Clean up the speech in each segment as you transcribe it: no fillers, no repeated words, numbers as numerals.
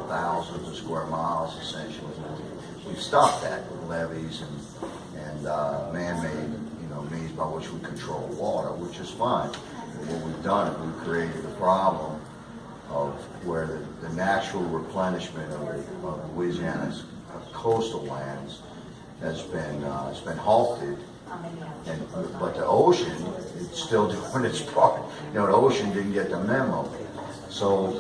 thousands of square miles essentially. We've stopped that with levees and man-made means by which we control water, which is fine. And what we've done is we've created a problem of where the natural replenishment of Louisiana's coastal lands has been halted, but the ocean is still doing its part. The ocean didn't get the memo. So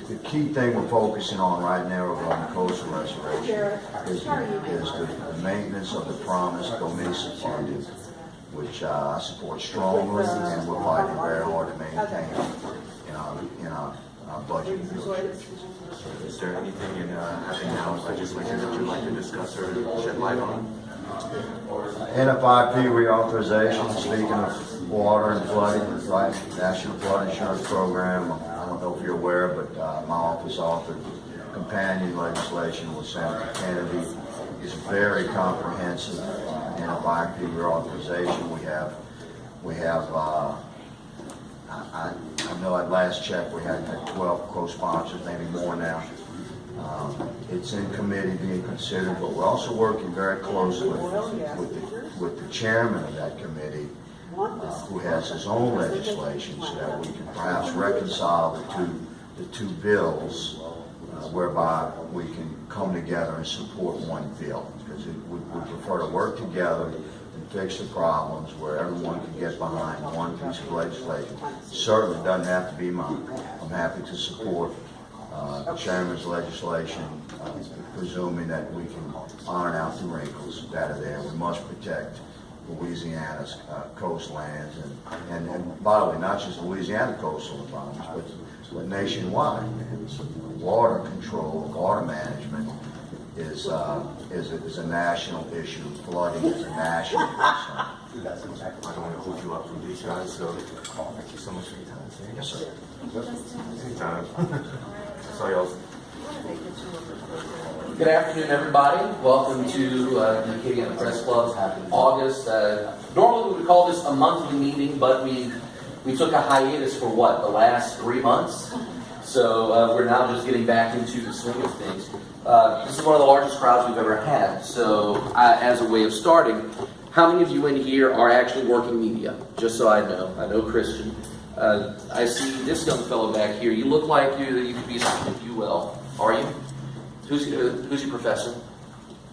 the key thing we're focusing on right now on the coastal restoration is the maintenance of the promised DOMESA funding, which I support strongly, and we're fighting very hard to maintain in our budget negotiations. Is there anything in having now legislation that you'd like to discuss or shed light on? NFIP reauthorization, speaking of water and flooding, right? National Flood Insurance Program. I don't know if you're aware, but my office authored companion legislation with Senator Kennedy. It's very comprehensive. NFIP reauthorization. We have. I know at last check we had 12 co-sponsors, maybe more now. It's in committee being considered, but we're also working very closely with the chairman of that committee, who has his own legislation, so that we can perhaps reconcile the two bills, whereby we can come together and support one bill, because we prefer to work together and fix the problems where everyone can get behind one piece of legislation. Certainly doesn't have to be mine. I'm happy to support the chairman's legislation, presuming that we can iron out the wrinkles that are there. We must protect Louisiana's coastlands, and by the way, not just Louisiana coastal environments, but nationwide. Water control, water management is a national issue. Flooding is a national concern. I don't want to hold you up from these guys, so thank you so much for your time. Yes, sir. Anytime. Sorry, else. Good afternoon, everybody. Welcome to the Acadiana Press Club's August. Normally we would call this a monthly meeting, but we took a hiatus for the last 3 months. So we're now just getting back into the swing of things. This is one of the largest crowds we've ever had. So as a way of starting, how many of you in here are actually working media? Just so I know Christian. I see this young fellow back here. You look like you could be something at UL. Are you? Who's your professor?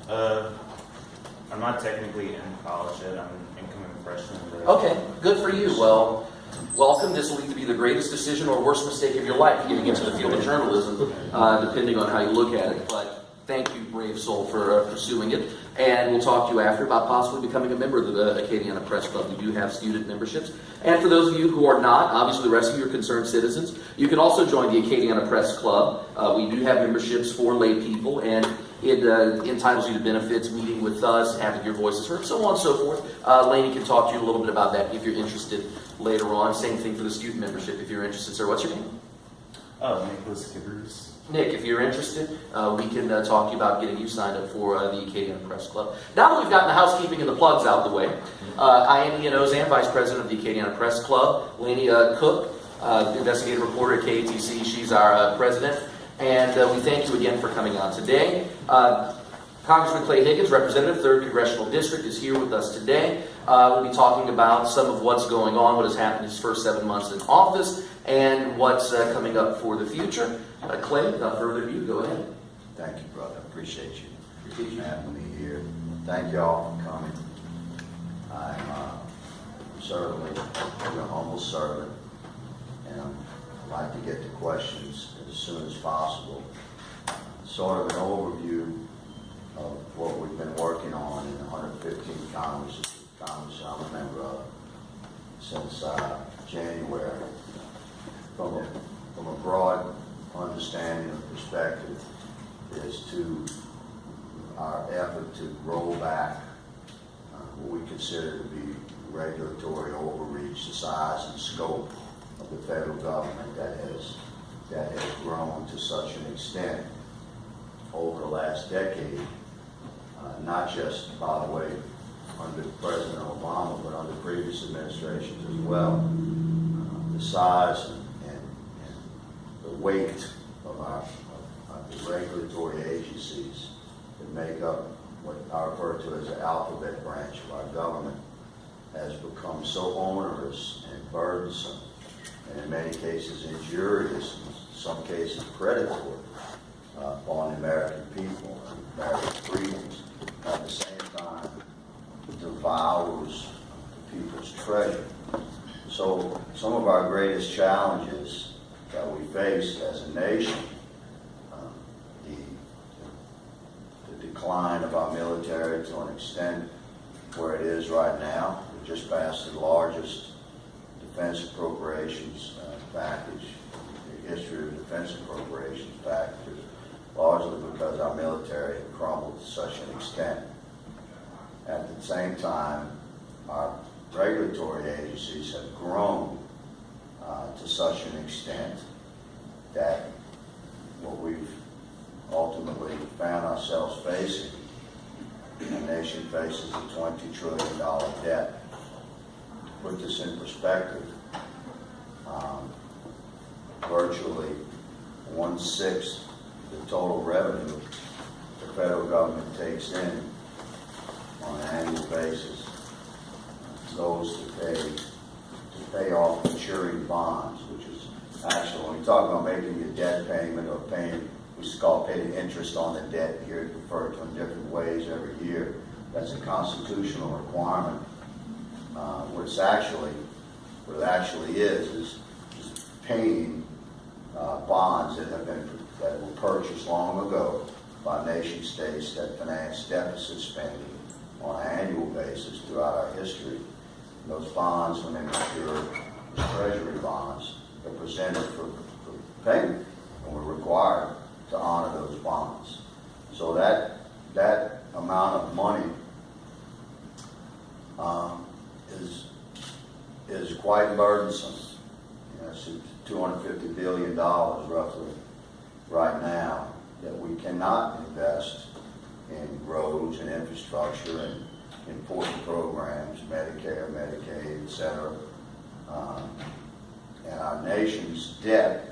I'm not technically in college yet. I'm an incoming freshman. Okay, good for you. Well, welcome. This will either be the greatest decision or worst mistake of your life getting into the field of journalism, depending on how you look at it. But thank you, brave soul, for pursuing it. And we'll talk to you after about possibly becoming a member of the Acadiana Press Club. We do have student memberships. And for those of you who are not, obviously the rest of you are concerned citizens, you can also join the Acadiana Press Club. We do have memberships for lay people, and it entitles you to benefits, meeting with us, having your voices heard, so on and so forth. Lainey can talk to you a little bit about that if you're interested later on. Same thing for the student membership if you're interested. Sir, what's your name? Nicholas Kibbers. Nick, if you're interested, we can talk to you about getting you signed up for the Acadiana Press Club. Now that we've gotten the housekeeping and the plugs out of the way, I am Ian Ozan, Vice President of the Acadiana Press Club. Lainey Cook, investigative reporter at KATC, she's our president. And we thank you again for coming on today. Congressman Clay Higgins, representative, 3rd Congressional District, is here with us today. We'll be talking about some of what's going on, what has happened in his first 7 months in office, and what's coming up for the future. Clay, without further ado, go ahead. Thank you, brother. Appreciate you. Appreciate you having me here. Thank you all for coming. I'm certainly a humble servant, and I'd like to get to questions as soon as possible. Sort of an overview of what we've been working on in the 115th Congress I'm a member of since January. From a broad understanding and perspective is to our effort to roll back what we consider to be regulatory overreach, the size and scope of the federal government that has grown to such an extent over the last decade, not just, by the way, under President Obama, but under previous administrations as well. The size and the weight of the regulatory agencies that make up what I refer to as the alphabet branch of our government has become so onerous and burdensome, and in many cases injurious, in some cases predatory on the American people and American freedoms. At the same time, devours people's treasure. So some of our greatest challenges that we face as a nation, the decline of our military to an extent where it is right now. We just passed the largest defense appropriations package in the history of defense appropriations packages, largely because our military had crumbled to such an extent. At the same time, our regulatory agencies have grown to such an extent that what we've ultimately found ourselves facing, the nation faces a $20 trillion debt. To put this in perspective, virtually 1/6 of the total revenue the federal government takes in on an annual basis goes to pay off maturing bonds, which is actually, when we talk about making a debt payment or paying, we used to call paying interest on the debt here, referred to in different ways every year. That's a constitutional requirement. What it actually is paying bonds that were purchased long ago by nation states that finance deficit spending on an annual basis throughout our history. And those bonds, when they mature, as treasury bonds, are presented for payment, and we're required to honor those bonds. So that amount of money is quite burdensome. It's $250 billion roughly right now that we cannot invest in roads and infrastructure and important programs, Medicare, Medicaid, et cetera. And our nation's debt,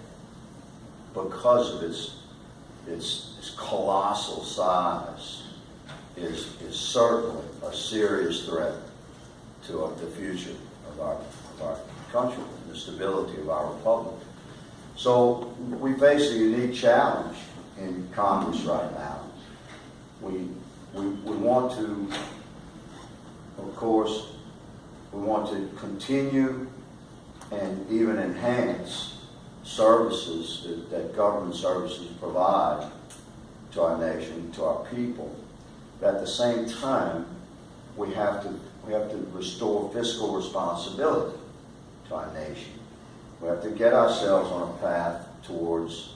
because of its colossal size, is certainly a serious threat to the future of our country and the stability of our republic. So we face a unique challenge in Congress right now. We want to, of course, we want to continue and even enhance services that government services provide to our nation, to our people. But at the same time, we have to restore fiscal responsibility to our nation. We have to get ourselves on a path towards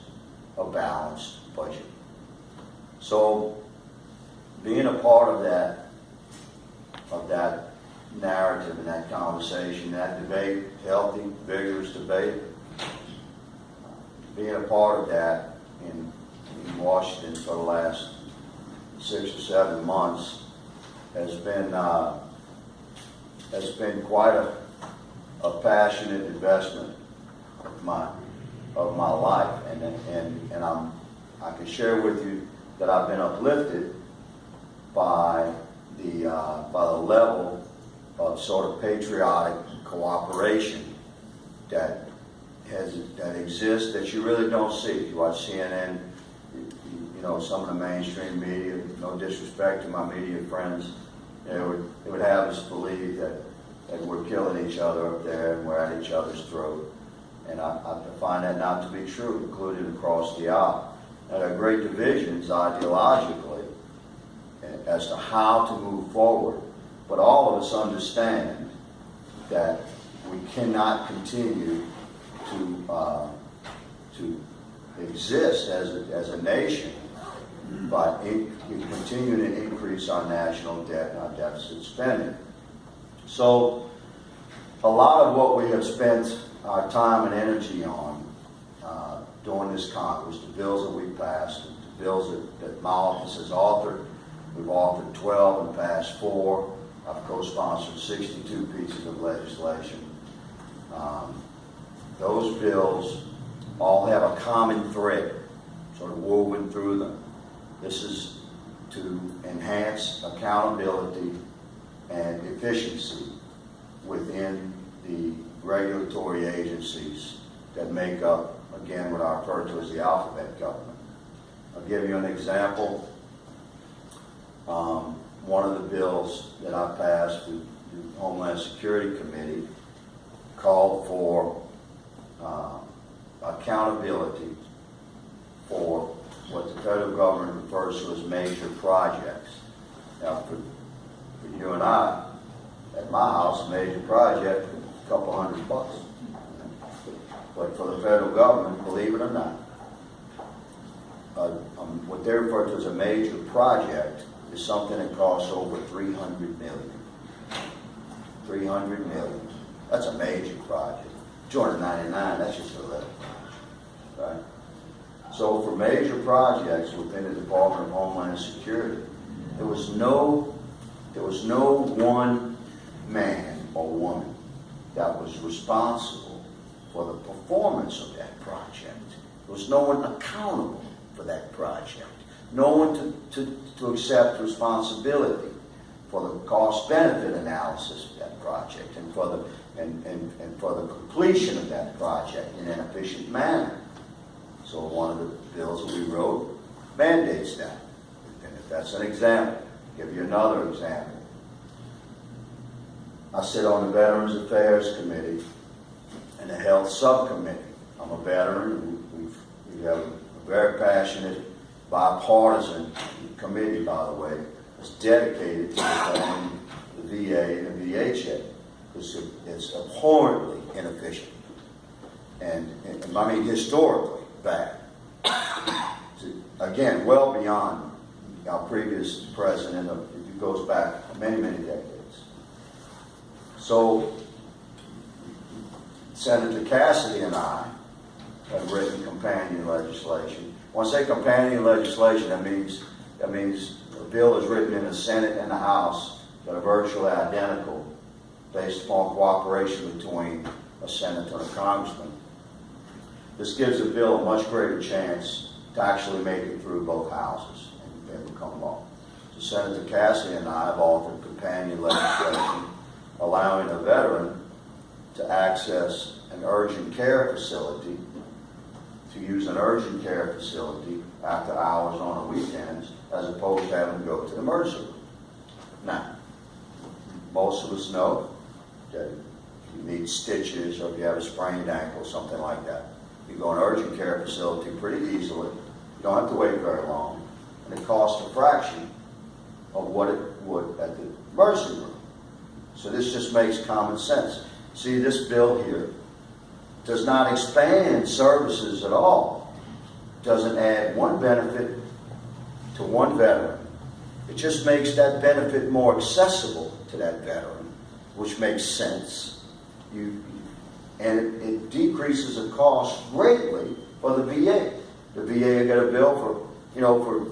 a balanced budget. So, being a part of that narrative and that conversation, that debate, healthy, vigorous debate, being a part of that in Washington for the last 6 or 7 months has been quite a passionate investment of my life, and I can share with you that I've been uplifted by the level of sort of patriotic cooperation that exists that you really don't see. If you watch CNN, you know, some of the mainstream media, no disrespect to my media friends, they would have us believe that we're killing each other up there and we're at each other's throat. And I find that not to be true, including across the aisle. And there are great divisions ideologically as to how to move forward. But all of us understand that we cannot continue to exist as a nation by continuing to increase our national debt and our deficit spending. So a lot of what we have spent our time and energy on during this Congress, the bills that we passed, the bills that my office has authored, we've authored 12 and passed 4. I've co-sponsored 62 pieces of legislation. Those bills all have a common thread. sort of woven through them. This is to enhance accountability and efficiency within the regulatory agencies that make up, again, what I refer to as the alphabet government. I'll give you an example. One of the bills that I passed with the Homeland Security Committee called for accountability for what the federal government refers to as major projects. Now, for you and I, at my house, a major project, a couple $100. But for the federal government, believe it or not, what they refer to as a major project is something that costs over $300 million. $300 million. That's a major project. $299, that's just a little project, right? So for major projects within the Department of Homeland Security, there was no one man or woman that was responsible for the performance of that project. There was no one accountable for that project. No one to accept responsibility for the cost-benefit analysis of that project and for the completion of that project in an efficient manner. So one of the bills that we wrote mandates that. And if that's an example, I'll give you another example. I sit on the Veterans Affairs Committee and the Health Subcommittee. I'm a veteran. We have a very passionate, bipartisan committee, by the way, that's dedicated to reforming the VA and the VHA. It's abhorrently inefficient. And I mean, historically bad. Again, well beyond our previous president. It goes back many, many decades. So, Senator Cassidy and I have written companion legislation. When I say companion legislation, that means a bill is written in the Senate and the House that are virtually identical based upon cooperation between a senator and a congressman. This gives the bill a much greater chance to actually make it through both houses and become law. So Senator Cassidy and I have authored companion legislation allowing a veteran to access an urgent care facility, to use an urgent care facility after hours on the weekends, as opposed to having to go to the emergency room. Now, most of us know that if you need stitches or if you have a sprained ankle, something like that, you go to an urgent care facility pretty easily. You don't have to wait very long, and it costs a fraction of what it would at the emergency room. So this just makes common sense. See, this bill here does not expand services at all. It doesn't add one benefit to one veteran. It just makes that benefit more accessible to that veteran, which makes sense. And it decreases the cost greatly for the VA. The VA will get a bill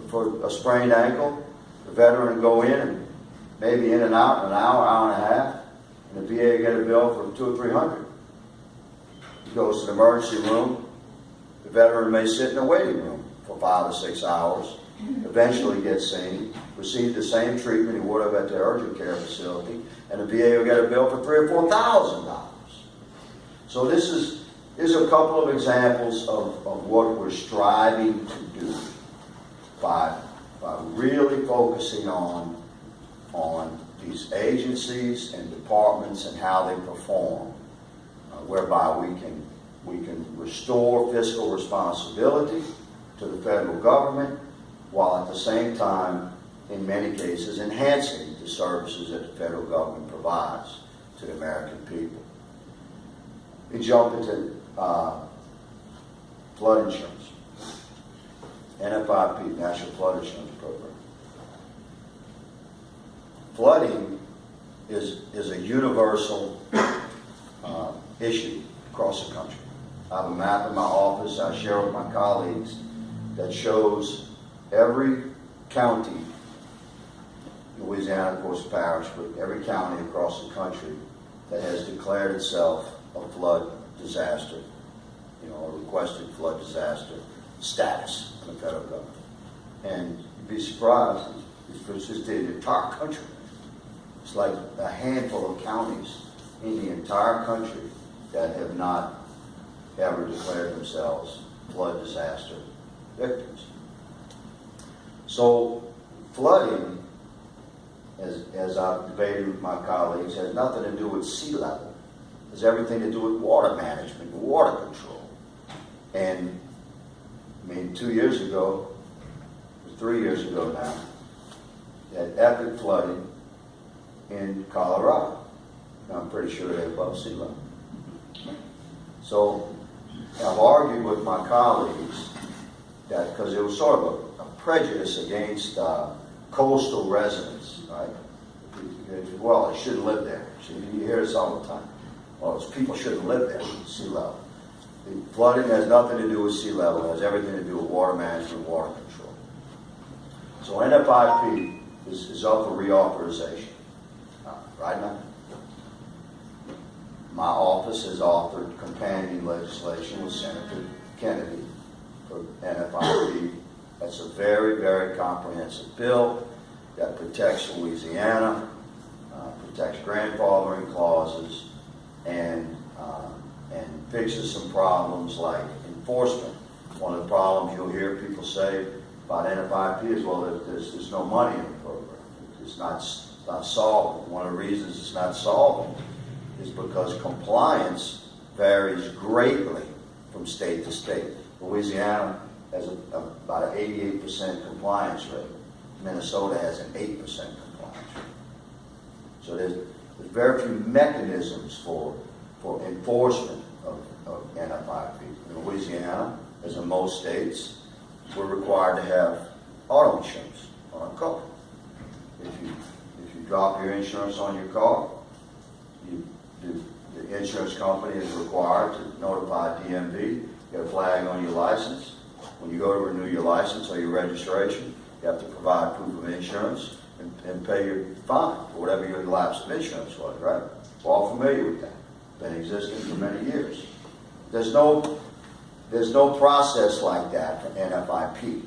for a sprained ankle. The veteran will go in and maybe in and out in an hour, hour and a half, and the VA will get a bill for $200 or $300. He goes to the emergency room. The veteran may sit in a waiting room for 5 or 6 hours, eventually get seen, receive the same treatment he would have at the urgent care facility, and the VA will get a bill for $3,000 or $4,000. So these are a couple of examples of what we're striving to do by really focusing on these agencies and departments and how they perform, whereby we can restore fiscal responsibility to the federal government, while at the same time, in many cases, enhancing the services that the federal government provides to the American people. We jump into flood insurance, NFIP, National Flood Insurance Program. Flooding is a universal issue across the country. I have a map in my office I share with my colleagues that shows every county, Louisiana, of course, parish, but every county across the country that has declared itself a flood disaster, a requested flood disaster, status in the federal government. And you'd be surprised, it's just the entire country. It's like a handful of counties in the entire country that have not ever declared themselves flood disaster victims. So flooding, as I've debated with my colleagues, has nothing to do with sea level. It has everything to do with water management, water control. And I mean, 2 years ago, 3 years ago now, had epic flooding in Colorado. Now, I'm pretty sure they're above sea level. So I've argued with my colleagues that, because there was sort of a prejudice against coastal residents, right? Well, they shouldn't live there. You hear this all the time. Well, people shouldn't live there at sea level. The flooding has nothing to do with sea level. It has everything to do with water management, water control. So NFIP is up for reauthorization right now. My office has authored companion legislation with Senator Kennedy for NFIP. That's a very, very comprehensive bill that protects Louisiana, protects grandfathering clauses, and fixes some problems like enforcement. One of the problems you'll hear people say about NFIP is, well, there's no money in the program. It's not solvent. One of the reasons it's not solvent is because compliance varies greatly from state to state. Louisiana has about an 88% compliance rate. Minnesota has an 8% compliance rate. So there's very few mechanisms for enforcement of NFIP. In Louisiana, as in most states, we're required to have auto insurance on our car. If you drop your insurance on your car, the insurance company is required to notify DMV, get a flag on your license. When you go to renew your license or your registration, you have to provide proof of insurance and pay your fine for whatever your lapse of insurance was, right? We're all familiar with that. Been existing for many years. There's no process like that for NFIP.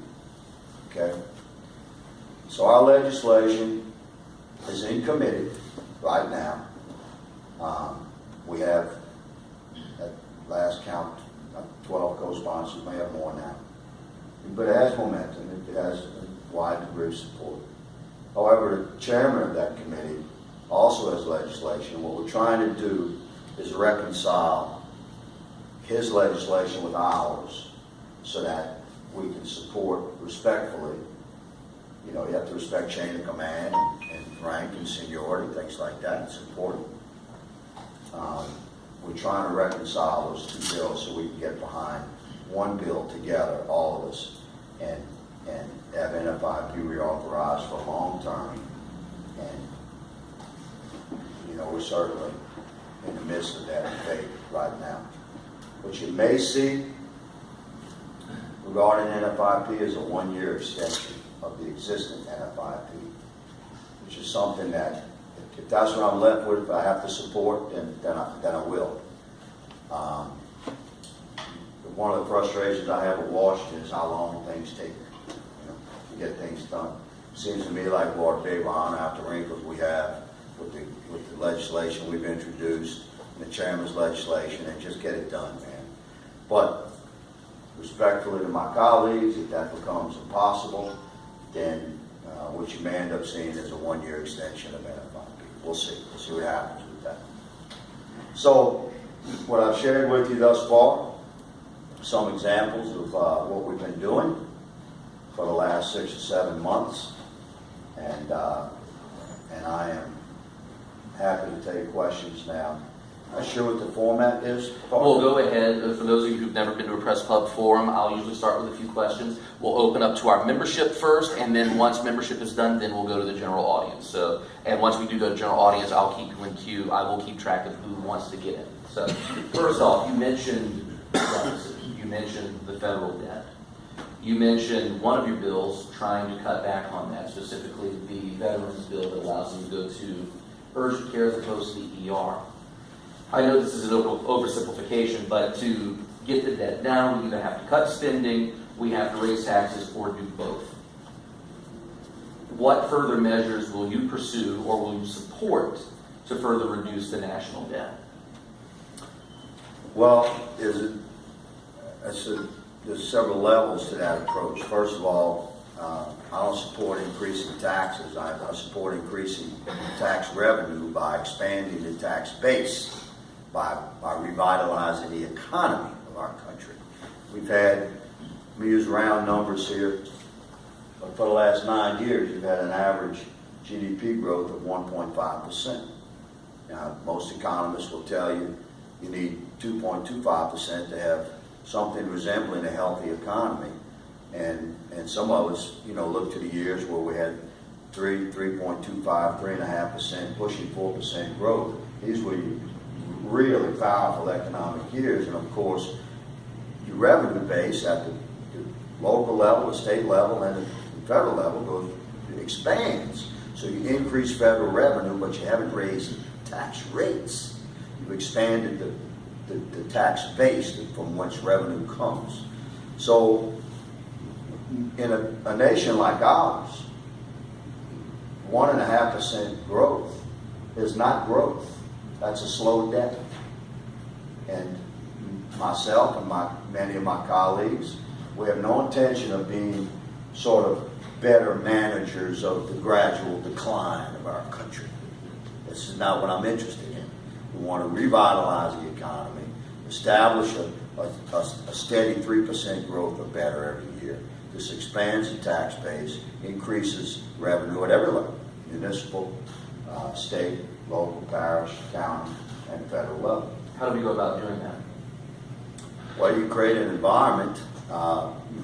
Okay? So our legislation is in committee right now. We have, at last count, 12 co-sponsors, may have more now. But it has momentum, it has a wide degree of support. However, the chairman of that committee also has legislation. What we're trying to do is reconcile his legislation with ours so that we can support respectfully. You know, you have to respect chain of command and rank and seniority, things like that. It's important. We're trying to reconcile those two bills so we can get behind one bill together, all of us, and have NFIP reauthorized for long term. And, you know, we're certainly in the midst of that debate right now. What you may see regarding NFIP is a one-year extension of the existing NFIP, which is something that, if that's what I'm left with, if I have to support, then I will. One of the frustrations I have with Washington is how long things take, you know, to get things done. It seems to me like we're big behind after wrinkles we have with the legislation we've introduced, and the chairman's legislation, and just get it done, man. But respectfully to my colleagues, if that becomes impossible, then what you may end up seeing is a one-year extension of NFIP. We'll see. We'll see what happens with that. So, what I've shared with you thus far, some examples of what we've been doing for the last 6 or 7 months, and I am happy to take questions now. Not sure what the format is. We'll go ahead. For those of you who've never been to a press club forum, I'll usually start with a few questions. We'll open up to our membership first, and then once membership is done, then we'll go to the general audience. So, and once we do go to general audience, I'll keep you in queue. I will keep track of who wants to get in. So, first off, you mentioned the federal debt. You mentioned one of your bills trying to cut back on that, specifically the veterans bill that allows them to go to urgent care as opposed to the ER. I know this is an oversimplification, but to get the debt down, we either have to cut spending we have to raise taxes or do both. What further measures will you pursue or will you support to further reduce the national debt? Well, there's several levels to that approach. First of all, I don't support increasing taxes. I support increasing tax revenue by expanding the tax base, by revitalizing the economy of our country. We've had, we use round numbers here, but for the last 9 years, you've had an average GDP growth of 1.5%. Now, most economists will tell you you need 2.25% to have something resembling a healthy economy. And some of us, look to the years where we had 3.25, 3.5%, pushing 4% growth. These were really powerful economic years. And of course, your revenue base at the local level, the state level, and the federal level expands. So you increase federal revenue, but you haven't raised tax rates. You've expanded the tax base from which revenue comes. So in a nation like ours, 1.5% growth is not growth. That's a slow death. And myself and many of my colleagues, we have no intention of being sort of better managers of the gradual decline of our country. This is not what I'm interested in. We want to revitalize the economy, establish a steady 3% growth or better every year. This expands the tax base, increases revenue at every level, municipal, state, local, parish, county, and federal level. How do we go about doing that? Well, you create an environment.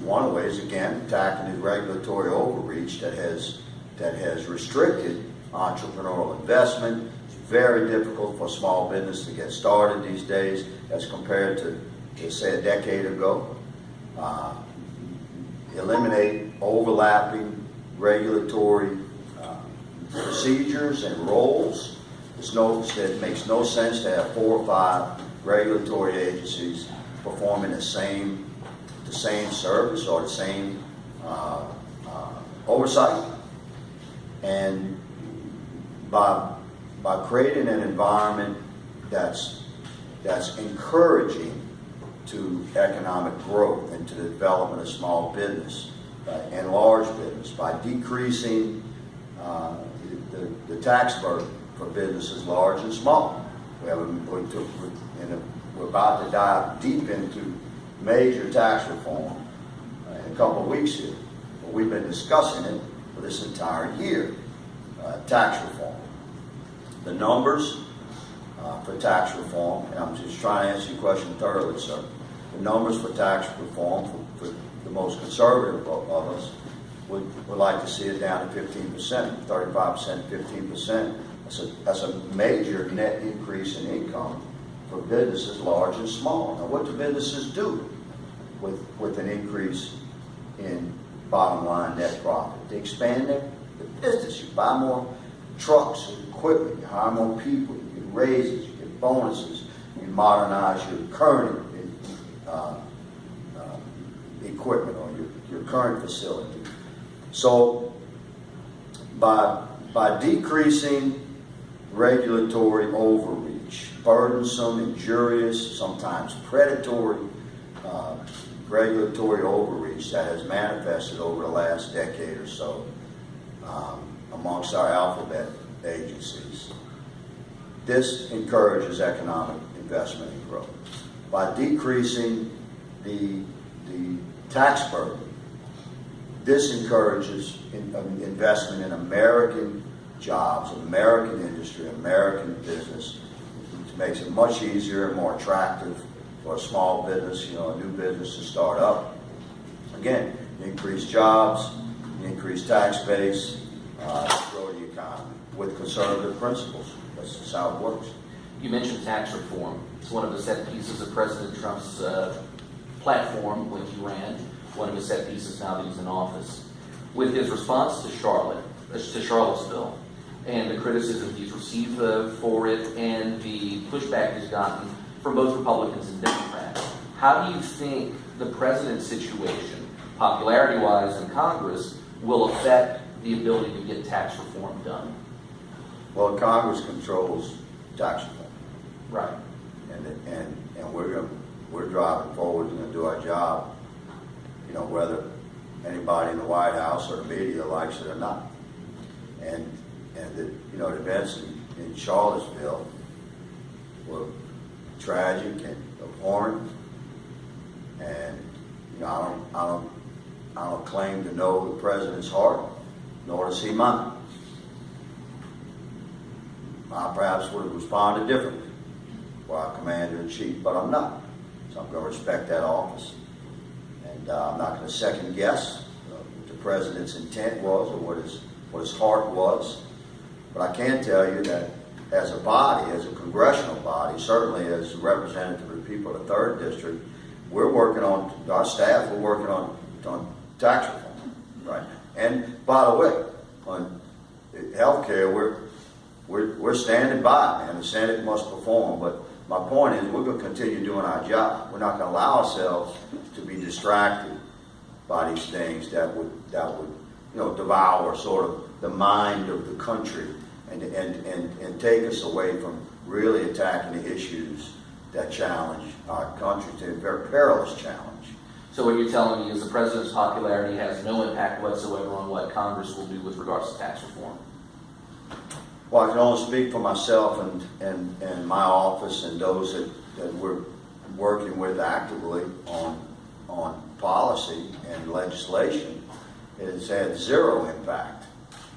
One of the ways, again, attacking the regulatory overreach that has restricted entrepreneurial investment. It's very difficult for small business to get started these days as compared to say, a decade ago. Eliminate overlapping regulatory procedures and roles. It makes no sense to have 4 or 5 regulatory agencies performing the same service or the same oversight. And by creating an environment that's encouraging to economic growth and to the development of small business and large business, by decreasing the tax burden for businesses large and small. We're about to dive deep into major tax reform in a couple of weeks here. But we've been discussing it for this entire year, tax reform. The numbers for tax reform, and I'm just trying to answer your question thoroughly, sir. The numbers for tax reform for the most conservative of us would like to see it down to 15%, 35%, 15%. That's a major net increase in income for businesses large and small. Now, what do businesses do with an increase in bottom line net profit? They expand their business. You buy more trucks and equipment. You hire more people. You get raises. You get bonuses. You modernize your current equipment or your current facility. So by decreasing regulatory overreach, burdensome, injurious, sometimes predatory regulatory overreach that has manifested over the last decade or so amongst our alphabet agencies. This encourages economic investment and growth. By decreasing the tax burden, this encourages investment in American jobs, American industry, American business. It makes it much easier and more attractive for a small business, a new business to start up. Again, increase jobs, increase tax base, grow the economy with conservative principles. That's just how it works. You mentioned tax reform. It's one of the set pieces of President Trump's platform when he ran, one of his set pieces now that he's in office. With his response to Charlottesville, and the criticism he's received for it, and the pushback he's gotten from both Republicans and Democrats, how do you think the president's situation popularity-wise in Congress, will affect the ability to get tax reform done. Well, Congress controls tax reform. Right. And we're driving forward and gonna do our job, you know, whether anybody in the White House or the media likes it or not. And the, you know, the events in Charlottesville were tragic and abhorrent. And, you know, I don't claim to know the president's heart, nor does he mine. I perhaps would have responded differently for our commander-in-chief, but I'm not. So I'm going to respect that office. And I'm not going to second guess what the president's intent was or what his heart was. But I can tell you that as a body, as a congressional body, certainly as a representative of the people of the 3rd District, we're working on, our staff, we're working on tax reform, right? And by the way, on health care, we're standing by, man. The Senate must perform. But my point is, we're going to continue doing our job. We're not going to allow ourselves to be distracted by these things that would you know, devour sort of the mind of the country and take us away from really attacking the issues that challenge our country to a very perilous challenge. So what you're telling me is the president's popularity has no impact whatsoever on what Congress will do with regards to tax reform. Well, I can only speak for myself and my office and those that we're working with actively on policy and legislation. It has had zero impact.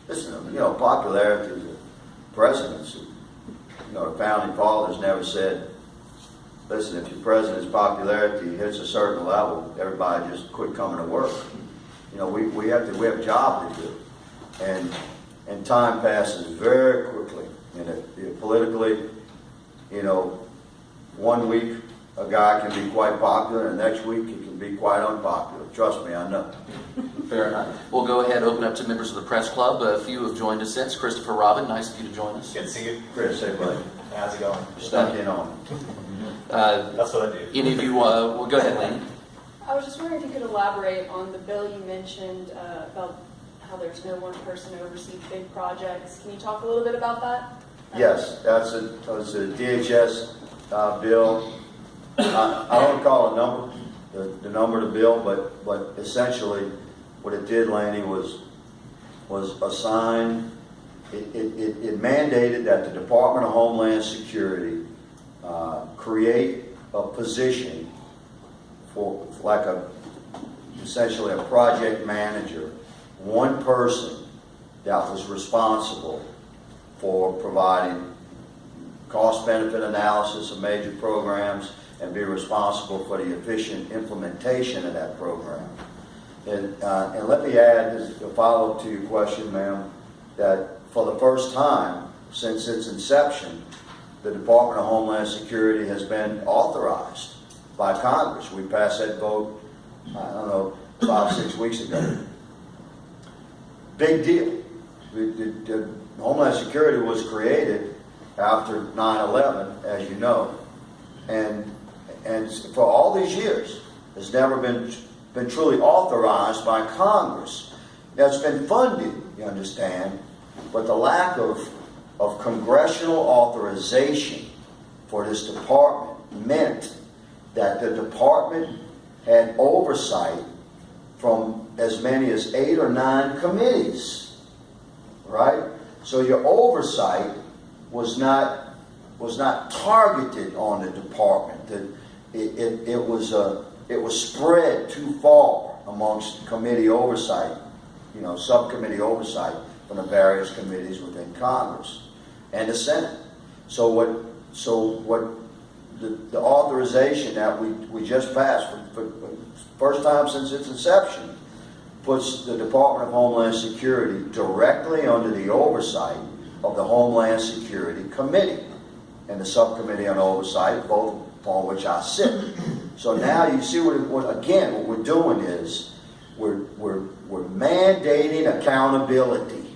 Listen, you know, popularity of the presidents, you know, the founding fathers never said, listen, if your president's popularity hits a certain level, everybody just quit coming to work. You know, we have a job to do. And time passes very quickly. And politically, you know, one week a guy can be quite popular, and the next week he can be quite unpopular. Trust me, I know. Fair enough. We'll go ahead and open up to members of the press club. A few have joined us since. Christopher Robin, nice of you to join us. Good to see you. Chris, say buddy. How's it going? Stuck in on it. That's what I do. Any of you, well, go ahead, Lane. I was just wondering if you could elaborate on the bill you mentioned about how there's no one person to oversee big projects. Can you talk a little bit about that? Yes, that's a DHS bill. I don't call a number, the number of the bill, but essentially what it did, Laney, was assign, it mandated that the Department of Homeland Security create a position for like essentially a project manager, one person that was responsible for providing cost-benefit analysis of major programs and be responsible for the efficient implementation of that program. And let me add, as a follow-up to your question, ma'am, that for the first time since its inception, the Department of Homeland Security has been authorized by Congress. We passed that vote, I don't know, 5-6 weeks ago. Big deal. The Homeland Security was created after 9/11, as you know, and for all these years, has never been truly authorized by Congress. Now, it's been funded, you understand, but the lack of congressional authorization for this department meant that the department had oversight from as many as 8 or 9 committees, right? So your oversight was not targeted on the department. It was spread too far amongst committee oversight, you know, subcommittee oversight from the various committees within Congress and the Senate. So what the authorization that we just passed for first time since its inception puts the Department of Homeland Security directly under the oversight of the Homeland Security Committee and the Subcommittee on Oversight, both upon which I sit. So now you see what we're doing is we're mandating accountability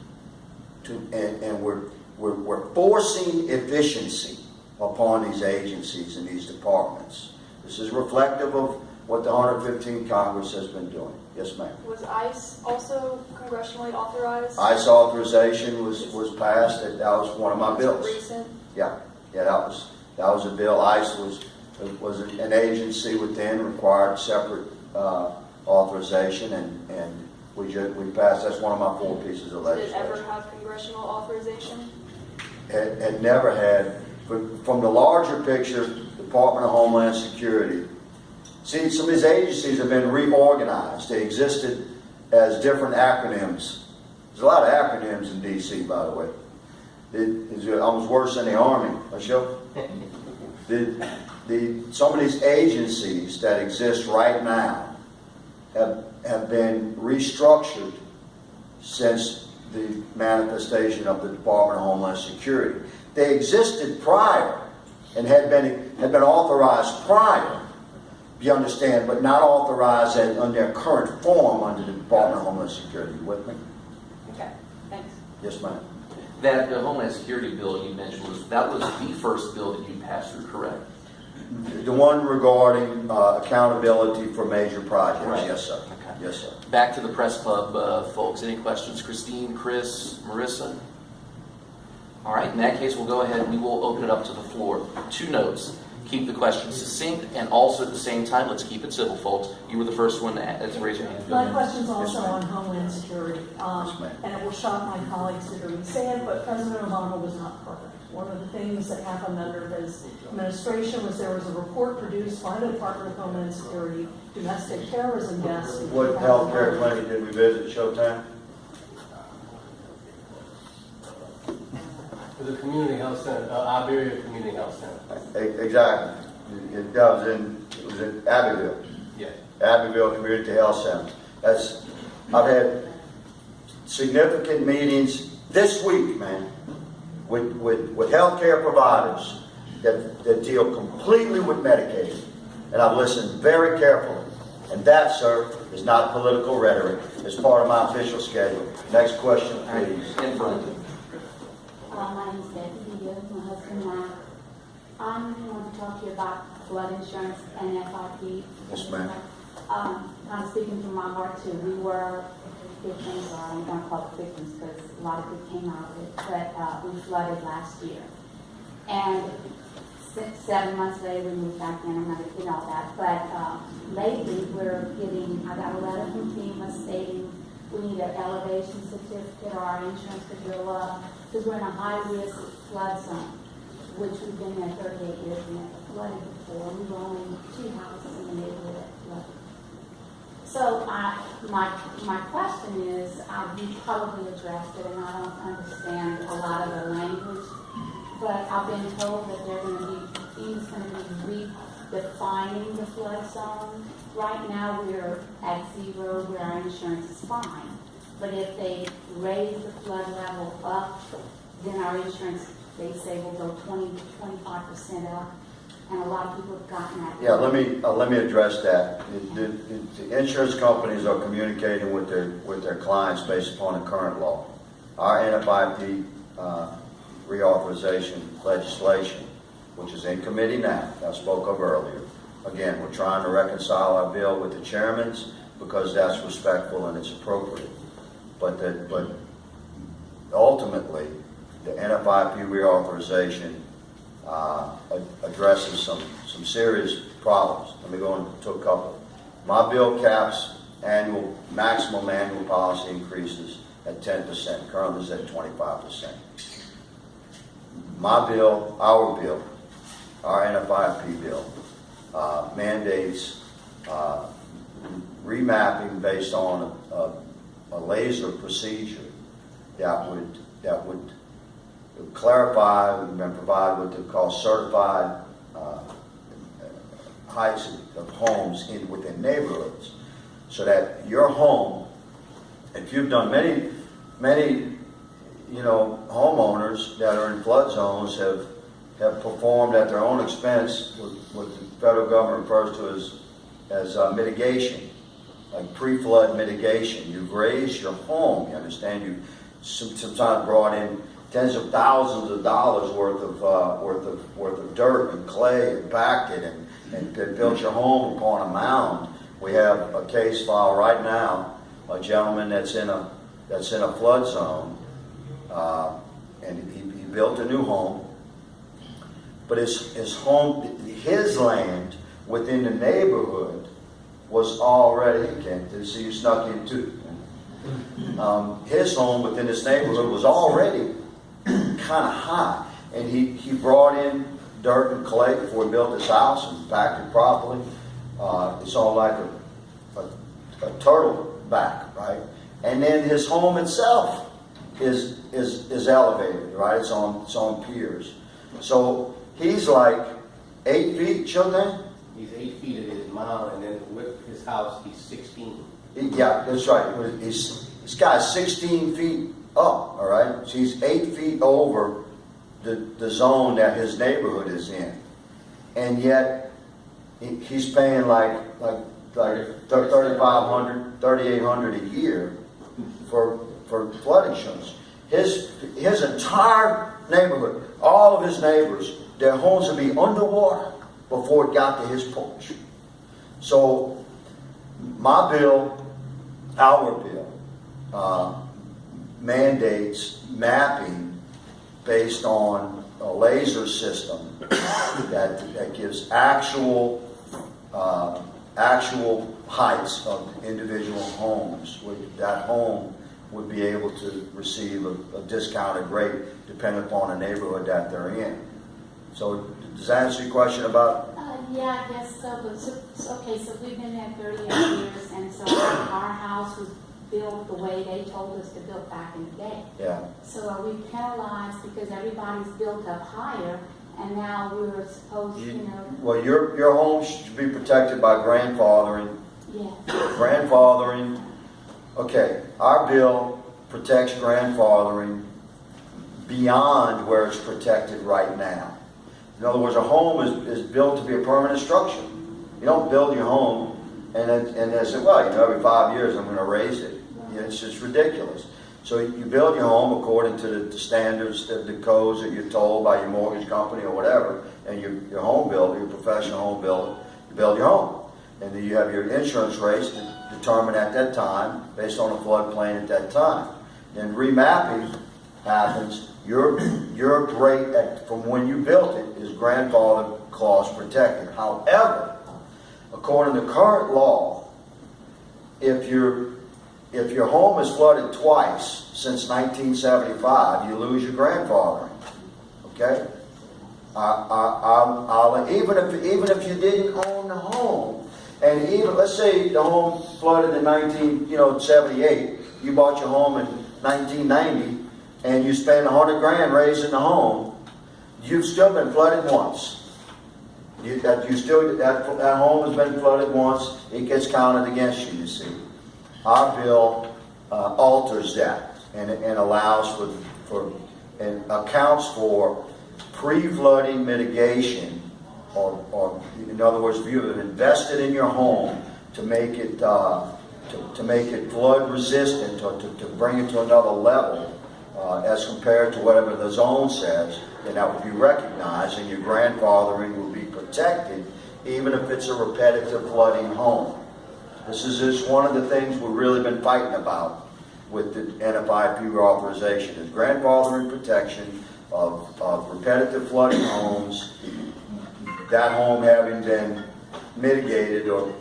and we're forcing efficiency upon these agencies and these departments. This is reflective what the 115th Congress has been doing. Yes, ma'am. Was ICE also congressionally authorized? ICE authorization was passed, that was one of my bills. Recent? Yeah, that was a bill. ICE was an agency within, required separate authorization, and we passed. That's one of my 4 pieces of Did it legislation. ever have congressional authorization? Had never had, but from the larger picture, Department of Homeland Security. See, some of these agencies have been reorganized. They existed as different acronyms. There's a lot of acronyms in D.C., by the way. It's almost worse than the Army. Some of these agencies that exist right now have been restructured since the manifestation of the Department of Homeland Security. They existed prior and had been authorized prior, you understand, but not authorized on their current form under the Department of Homeland Security. You with me? Okay, thanks. Yes, ma'am. That the Homeland Security bill you mentioned was the first bill that you passed through, correct? The one regarding accountability for major projects. Right. Yes, sir. Okay. Yes, sir. Back to the press club, folks. Any questions? Christine, Chris, Marissa? All right, in that case, we'll go ahead and we will open it up to the floor. 2 notes. Keep the questions succinct, and also at the same time, let's keep it civil, folks. You were the first one to raise your hand. My question's also ma'am. on Homeland Security, ma'am. and it will shock my colleagues to hear me say it, but President Obama was not perfect. One of the things that happened under his administration was there was a report produced by the Department of Homeland Security, domestic terrorism deaths. What health care clinic did we visit, Showtime? The community health center, Iberia Community Health Center. Exactly. It was in Abbeville. Yeah. Abbeville Community Health Center. I've had significant meetings this week, man, with healthcare providers that deal completely with Medicaid. And I've listened very carefully. And that, sir, is not political rhetoric. It's part of my official schedule. Next question, please. In front. My name is Becky Higgins, my husband Matt. I want to talk to you about flood insurance and FIP. Yes, ma'am. I'm speaking from my heart too. We were victims, or I'm going to call it victims because a lot of good came out of it, but we flooded last year. And 7 months later, we moved back in. I'm not going to get all that. But lately, I got a letter from FEMA stating we need an elevation certificate or our insurance could go up because we're in a high-risk flood zone, which we've been there 38 years. We never flooded before. We were only 2 houses in the neighborhood that flooded. So my question is, you probably addressed it, and I don't understand a lot of the language, but I've been told that FEMA's going to be redefining the flood zone. Right now, we're at 0 where our insurance is fine. But if they raise the flood level up, then our insurance, they say, will go 20 to 25% up. And a lot of people have gotten that. Yeah, let me address that. The insurance companies are communicating with their clients based upon the current law. Our NFIP reauthorization legislation, which is in committee now, I spoke of earlier. Again, we're trying to reconcile our bill with the chairman's because that's respectful and it's appropriate. But ultimately, the NFIP reauthorization addresses some serious problems. Let me go into a couple. My bill caps maximum annual policy increases at 10%. Currently it's at 25%. My bill, our NFIP bill, mandates remapping based on a laser procedure that would clarify. We've been provided what they call certified heights of homes within neighborhoods, so that your home, if you've done many homeowners that are in flood zones have performed at their own expense what the federal government refers to as mitigation, like pre-flood mitigation. You've raised your home, you understand? You sometimes brought in tens of thousands of dollars worth of dirt and clay and packed it and built your home upon a mound. We have a case file right now, a gentleman that's in a flood zone, and he built a new home, but his land within the neighborhood was already, see you snuck in too. His home within this neighborhood was already kind of high, and he brought in dirt and clay before he built his house and packed it properly. It's all like a turtle back, right? And then his home itself is elevated, right? It's on piers. So he's like 8 feet, shouldn't He's 8 feet at his mound, and then with his house, he's 16. Yeah, that's right. This guy's 16 feet up, all right? So he's 8 feet over the zone that his neighborhood is in. And yet, he's paying like $3,500, $3,800 a year for flood insurance. His entire neighborhood, all of his neighbors, their homes would be underwater before it got to his porch. So my bill, our bill, mandates mapping based on a laser system that gives actual heights of individual homes. That home would be able to receive a discounted rate depending upon the neighborhood that they're in. So does that answer your question about? Yeah, I guess so. But so we've been there 38 years, and so our house was built the way they told us to build back in the day. Yeah. So are we penalized because everybody's built up higher, and now we're supposed, Well, your home should be protected by grandfathering. Yeah. Grandfathering. Okay, our bill protects grandfathering beyond where it's protected right now. In other words, a home is built to be a permanent structure. You don't build your home and then say, well, every 5 years I'm going to raise it. It's just ridiculous. So you build your home according to the standards, the codes that you're told by your mortgage company or whatever, and your home builder, your professional home builder, you build your home. And then you have your insurance rates determined at that time based on the floodplain at that time. Then remapping happens. Your rate from when you built it is grandfather clause protected. However, according to current law, if your home is flooded twice since 1975, you lose your grandfathering. Okay? Even if you didn't own the home, and even let's say the home flooded in 1978, you bought your home in 1990. And you spend $100 grand raising the home, you've still been flooded once. That home has been flooded once. It gets counted against you. You see, our bill alters that and allows for and accounts for pre-flooding mitigation, or in other words, if you have invested in your home to make it flood resistant, or to bring it to another level. As compared to whatever the zone says, then that would be recognized and your grandfathering will be protected even if it's a repetitive flooding home. This is just one of the things we've really been fighting about with the NFIP reauthorization, is grandfathering protection of repetitive flooding homes, that home having been mitigated or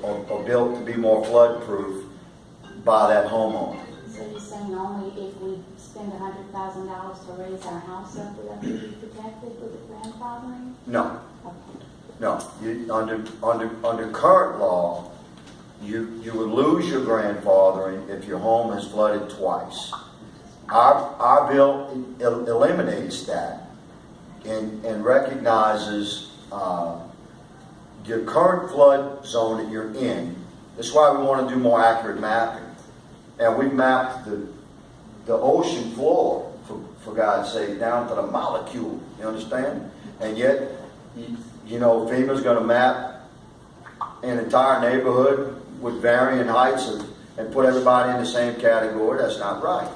built to be more flood-proof by that homeowner. So you're saying only if we spend $100,000 to raise our house up, will that be protected with the grandfathering? No. Okay. No. Under current law, you would lose your grandfathering if your home is flooded twice. Our bill eliminates that and recognizes your current flood zone that you're in. That's why we want to do more accurate mapping. And we've mapped the ocean floor, for God's sake, down to the molecule. You understand? And yet, FEMA's going to map an entire neighborhood with varying heights and put everybody in the same category. That's not right.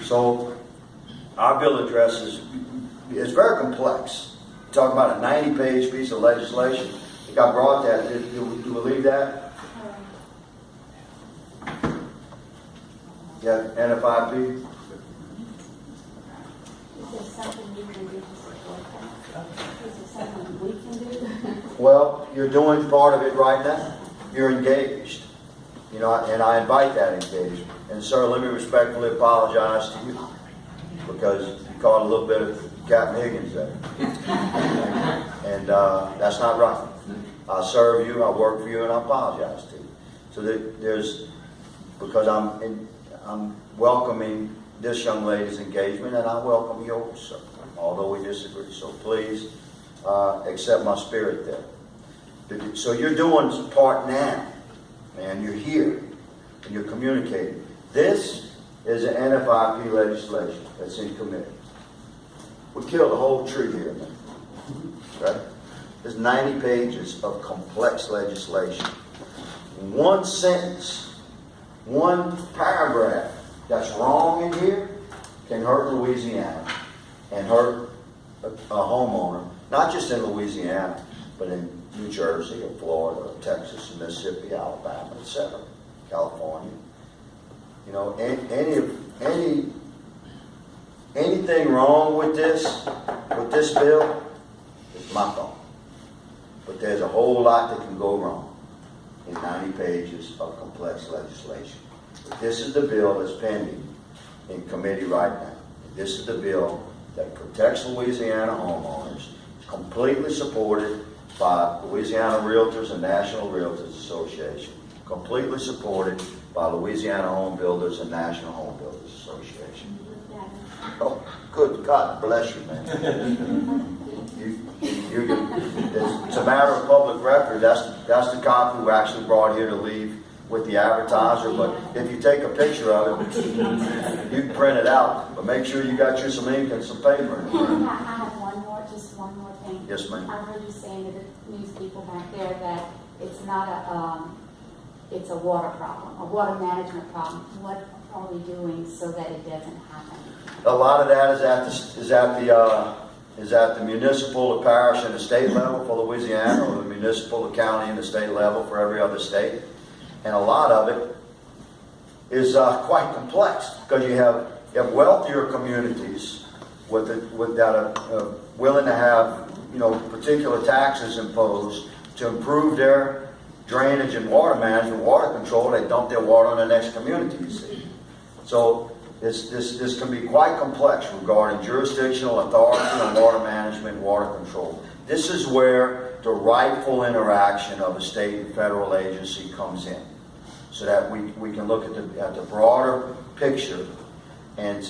So our bill addresses, it's very complex. Talking about a 90-page piece of legislation. I think I brought that. Do we leave that? Yeah, NFIP. Is there something you can do to support that? Is there something we can do? Well, you're doing part of it right now. You're engaged. You know, and I invite that engagement. And sir, let me respectfully apologize to you because you caught a little bit of Captain Higgins there. And that's not right. I serve you, I work for you, and I apologize to you. So there's, because I'm welcoming this young lady's engagement, and I welcome yours, sir, although we disagree. So please accept my spirit there. So you're doing part now, and you're here, and you're communicating. This is an NFIP legislation that's in committee. We killed a whole tree here, man. Right? There's 90 pages of complex legislation. One sentence, one paragraph that's wrong in here can hurt Louisiana and hurt a homeowner, not just in Louisiana, but in New Jersey, or Florida, or Texas, Mississippi, Alabama, etc., California. You know, anything wrong with this bill, it's my fault. But there's a whole lot that can go wrong in 90 pages of complex legislation. This is the bill that's pending in committee right now. This is the bill that protects Louisiana homeowners, completely supported by Louisiana Realtors and National Realtors Association, completely supported by Louisiana Home Builders and National Home Builders Association. Oh, good God bless you, man. It's a matter of public record. That's the copy who actually brought here to leave with the advertiser. But if you take a picture of it, you can print it out. But make sure you got you some ink and some paper. I have just one more thing. Yes, ma'am. I heard you saying to the news people back there that it's not it's a water problem, a water management problem. What are we doing so that it doesn't happen? A lot of that is at the municipal, the parish, and the state level for Louisiana, or the municipal, the county, and the state level for every other state. And a lot of it is quite complex because you have wealthier communities that are willing to have particular taxes imposed to improve their drainage and water management, water control. They dump their water on the next community, you see. So this can be quite complex regarding jurisdictional authority on water management and water control. This is where the rightful interaction of a state and federal agency comes in, so that we can look at the broader picture and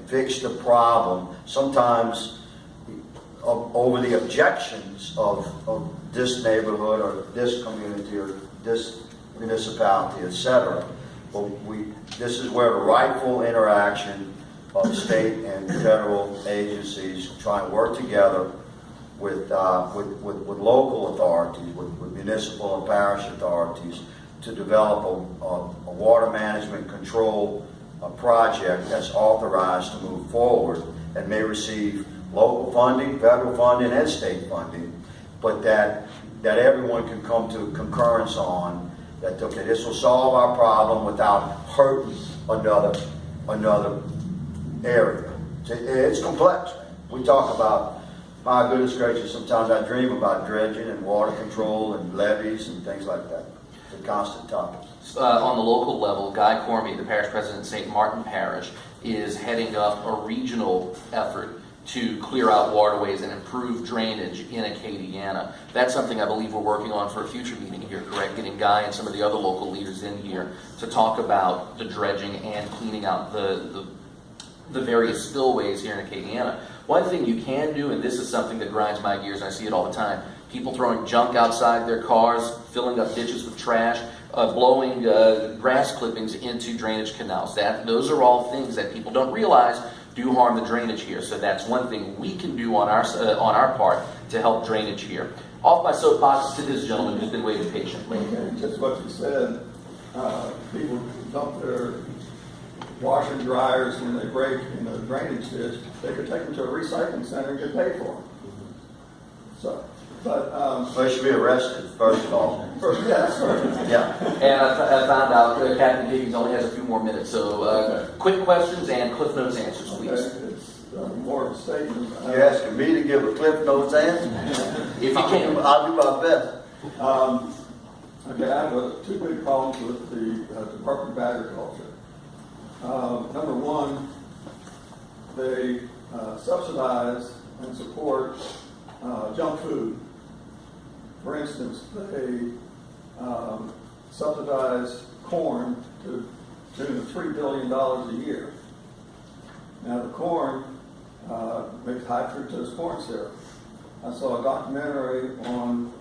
fix the problem. Sometimes over the objections of this neighborhood or this community or this municipality, etc. But this is where the rightful interaction of state and federal agencies try and work together with local authorities, with municipal and parish authorities, to develop a water management control project that's authorized to move forward and may receive local funding, federal funding, and state funding, but that everyone can come to concurrence on that. Okay, this will solve our problem without hurting another area. It's complex. We talk about, my goodness gracious, sometimes I dream about dredging and water control and levees and things like that. It's a constant topic. On the local level, Guy Cormier, the parish president of St. Martin Parish, is heading up a regional effort to clear out waterways and improve drainage in Acadiana. That's something I believe we're working on for a future meeting here, correct? Getting Guy and some of the other local leaders in here to talk about the dredging and cleaning out the various spillways here in Acadiana. One thing you can do, and this is something that grinds my gears, and I see it all the time, people throwing junk outside their cars, filling up ditches with trash, blowing grass clippings into drainage canals. Those are all things that people don't realize do harm the drainage here. So that's one thing we can do on our part to help drainage here. Off my soapbox to this gentleman who's been waiting patiently. Just what you said, people dump their washer and dryers, when they break in a drainage ditch, they could take them to a recycling center and get paid for them. So, but, They should be arrested, first of all. yes, Yeah. And I found out Captain Higgins only has a few more minutes, so quick questions and Cliff Notes answers, please. it's more of a statement. You're asking me to give a Cliff Notes answer? If you can. I'll do my best. Okay, I have two big problems with the Department of Agriculture. Number one, they subsidize and support junk food. For instance, they subsidize corn to the tune of $3 billion a year. Now, the corn makes high fructose corn syrup. I saw a documentary on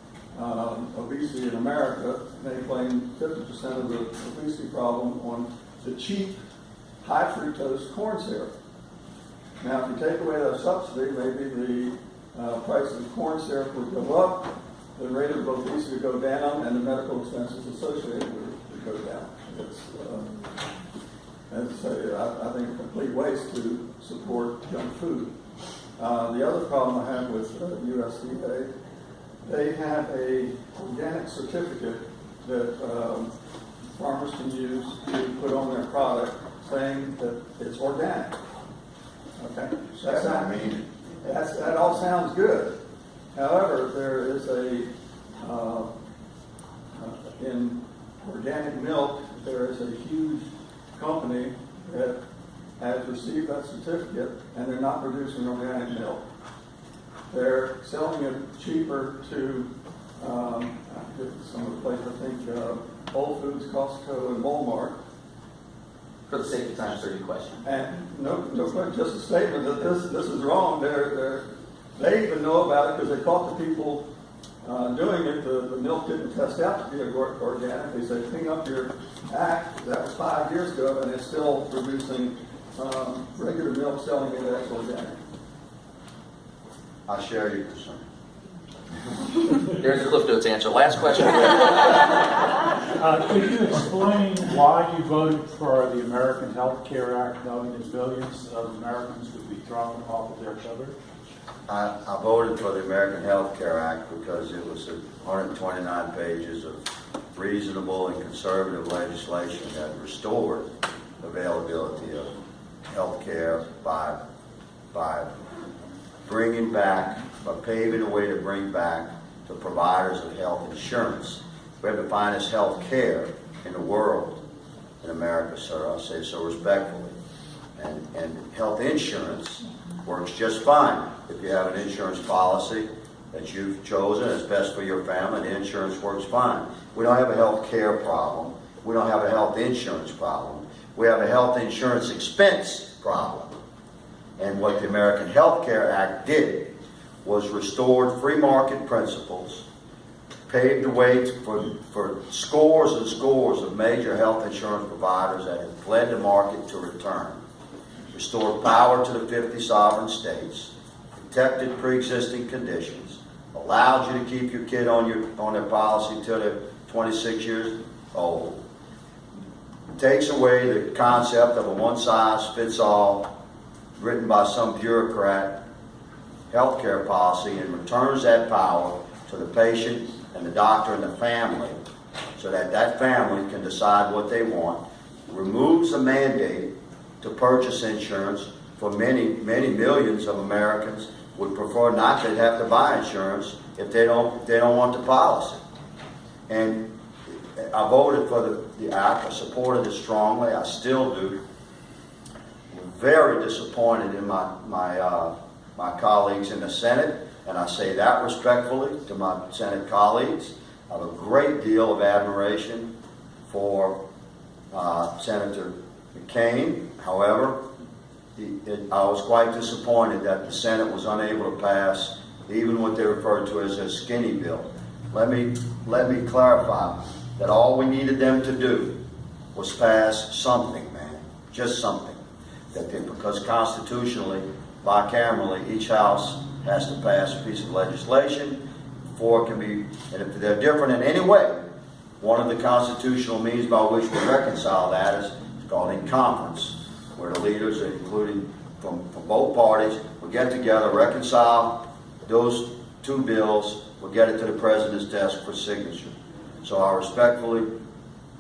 obesity in America. They blame 50% of the obesity problem on the cheap, high fructose corn syrup. Now, if you take away that subsidy, maybe the price of corn syrup would go up, the rate of obesity would go down, and the medical expenses associated with it would go down. It's, as I say, I think a complete waste to support junk food. The other problem I have with USDA, they have a organic certificate that farmers can use to put on their product saying that it's organic. Okay, that all sounds good. However, there is in organic milk, there is a huge company that has received that certificate, and they're not producing organic milk. They're selling it cheaper to some of the places, I think Whole Foods, Costco, and Walmart. For the sake of time, 30 question. And no question, just a statement that this is wrong. They even know about it because they caught the people doing it. The milk didn't test out to be organic. They said, clean up your act. That was 5 years ago, and it's still producing regular milk, selling it as organic. I share your concern. There's the Cliff Notes answer. Last question. Could you explain why you voted for the American Health Care Act, knowing that billions of Americans would be thrown off of their coverage? I voted for the American Health Care Act because it was 129 pages of reasonable and conservative legislation that restored availability of health care by bringing back, by paving a way to bring back the providers of health insurance. We have the finest health care in the world in America, sir. I'll say so respectfully. And health insurance works just fine. If you have an insurance policy that you've chosen, it's best for your family, the insurance works fine. We don't have a health care problem. We don't have a health insurance problem. We have a health insurance expense problem. And what the American Health Care Act did was restored free market principles, paved the way for scores and scores of major health insurance providers that had fled the market to return, restored power to the 50 sovereign states, protected pre-existing conditions, allowed you to keep your kid on their policy until they're 26 years old, takes away the concept of a one-size-fits-all written by some bureaucrat healthcare policy and returns that power to the patient and the doctor and the family so that that family can decide what they want, removes the mandate to purchase insurance for many millions of Americans would prefer not to have to buy insurance if they don't want the policy. And I voted for the act. I supported it strongly. I still do. Very disappointed in my colleagues in the Senate, and I say that respectfully to my Senate colleagues. I have a great deal of admiration for Senator McCain. However, I was quite disappointed that the Senate was unable to pass even what they referred to as a skinny bill. Let me clarify that all we needed them to do was pass something, man, just something. Because constitutionally, bicamerally, each house has to pass a piece of legislation before it can be, and if they're different in any way, one of the constitutional means by which we reconcile that is called in conference. where the leaders, including from both parties, will get together, reconcile those two bills, we'll get it to the president's desk for signature. So I respectfully,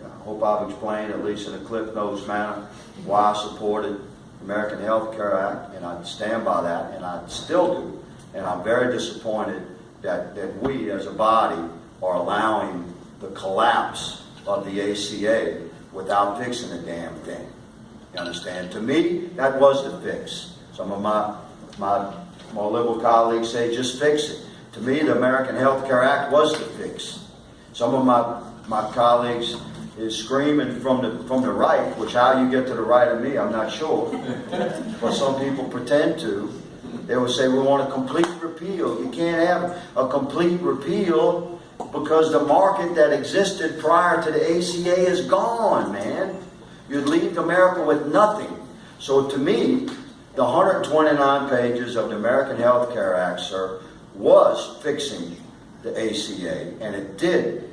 I hope I've explained, at least in a Cliff Notes manner, why I supported the American Health Care Act, and I stand by that, and I still do. And I'm very disappointed that we as a body are allowing the collapse of the ACA without fixing a damn thing. You understand? To me, that was the fix. Some of my more liberal colleagues say just fix it. To me, the American Health Care Act was the fix. Some of my colleagues is screaming from the right, which how you get to the right of me, I'm not sure. But some people pretend to. They would say we want a complete repeal. You can't have a complete repeal because the market that existed prior to the ACA is gone, man. You'd leave America with nothing. So to me, the 129 pages of the American Health Care Act, sir, was fixing the ACA, and it did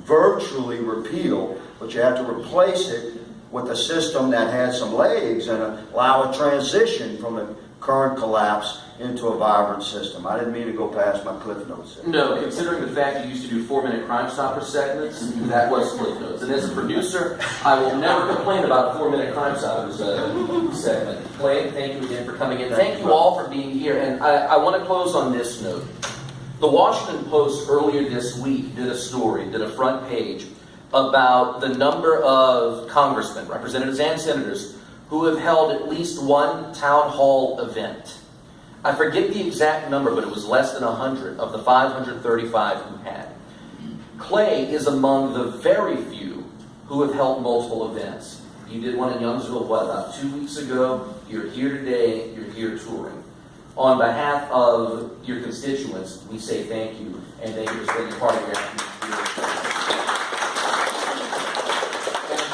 virtually repeal, but you have to replace it with a system that had some legs and allow a transition from the current collapse into a vibrant system. I didn't mean to go past my Cliff Notes. No, considering the fact you used to do 4-minute Crime Stopper segments, that was Cliff Notes. And as a producer, I will never complain about a 4-minute Crime Stoppers segment. Clay, thank you again for coming in. Thank you all for being here. And I want to close on this note. The Washington Post earlier this week did a story, did a front page, about the number of congressmen, representatives, and senators who have held at least one town hall event. I forget the exact number, but it was less than 100 of the 535 who had. Clay is among the very few who have held multiple events. You did one in Youngsville, what, about 2 weeks ago? You're here today, you're here touring. On behalf of your constituents, we say thank you, and thank you for spending part of your afternoon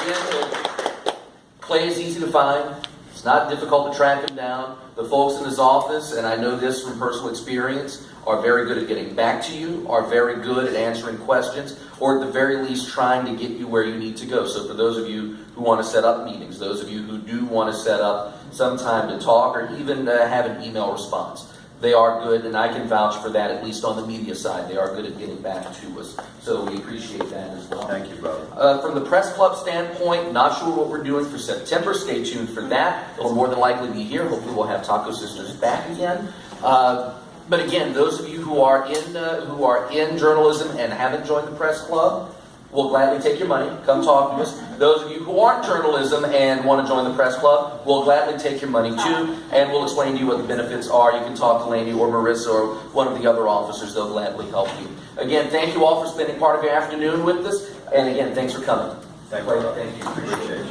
here. And again, Clay is easy to find. It's not difficult to track him down. The folks in his office, and I know this from personal experience, are very good at getting back to you, are very good at answering questions, or at the very least trying to get you where you need to go. So for those of you who want to set up meetings, those of you who do want to set up some time to talk, or even have an email response, they are good, and I can vouch for that, at least on the media side. They are good at getting back to us. So we appreciate that as well. Thank you, brother. From the press club standpoint, not sure what we're doing for September. Stay tuned for that. It'll more than likely be here. Hopefully we'll have Taco Sisters back again. But again, those of you who are in journalism and haven't joined the press club, we'll gladly take your money. Come talk to us. Those of you who aren't journalism and want to join the press club, we'll gladly take your money too, and we'll explain to you what the benefits are. You can talk to Laney or Marissa or one of the other officers. They'll gladly help you. Again, thank you all for spending part of your afternoon with us, and again, thanks for coming. Thank you. Thank you. Appreciate it.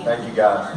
Thank you, guys.